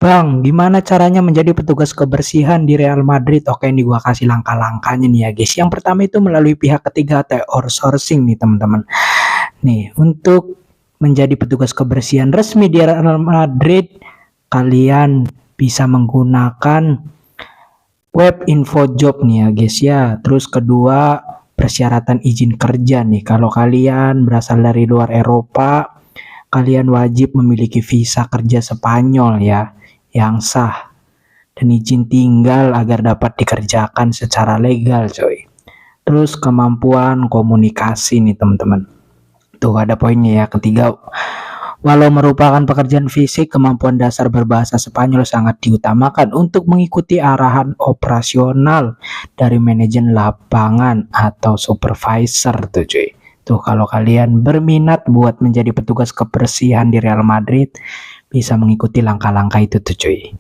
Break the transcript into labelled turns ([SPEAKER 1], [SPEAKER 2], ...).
[SPEAKER 1] Bang, gimana caranya menjadi petugas kebersihan di Real Madrid? Oke, ini gua kasih langkah-langkahnya nih ya guys. Yang pertama itu melalui pihak ketiga atau outsourcing nih teman-teman. Nih, untuk menjadi petugas kebersihan resmi di Real Madrid, kalian bisa menggunakan web info job nih ya guys ya. Terus kedua, persyaratan izin kerja nih. Kalau kalian berasal dari luar Eropa, kalian wajib memiliki visa kerja Spanyol ya, yang sah, dan izin tinggal agar dapat dikerjakan secara legal coy. Terus kemampuan komunikasi nih teman-teman. Tuh ada poinnya ya. Ketiga, walau merupakan pekerjaan fisik, kemampuan dasar berbahasa Spanyol sangat diutamakan untuk mengikuti arahan operasional dari manajemen lapangan atau supervisor tuh cuy. Tuh kalau kalian berminat buat menjadi petugas kebersihan di Real Madrid, bisa mengikuti langkah-langkah itu tuh cuy.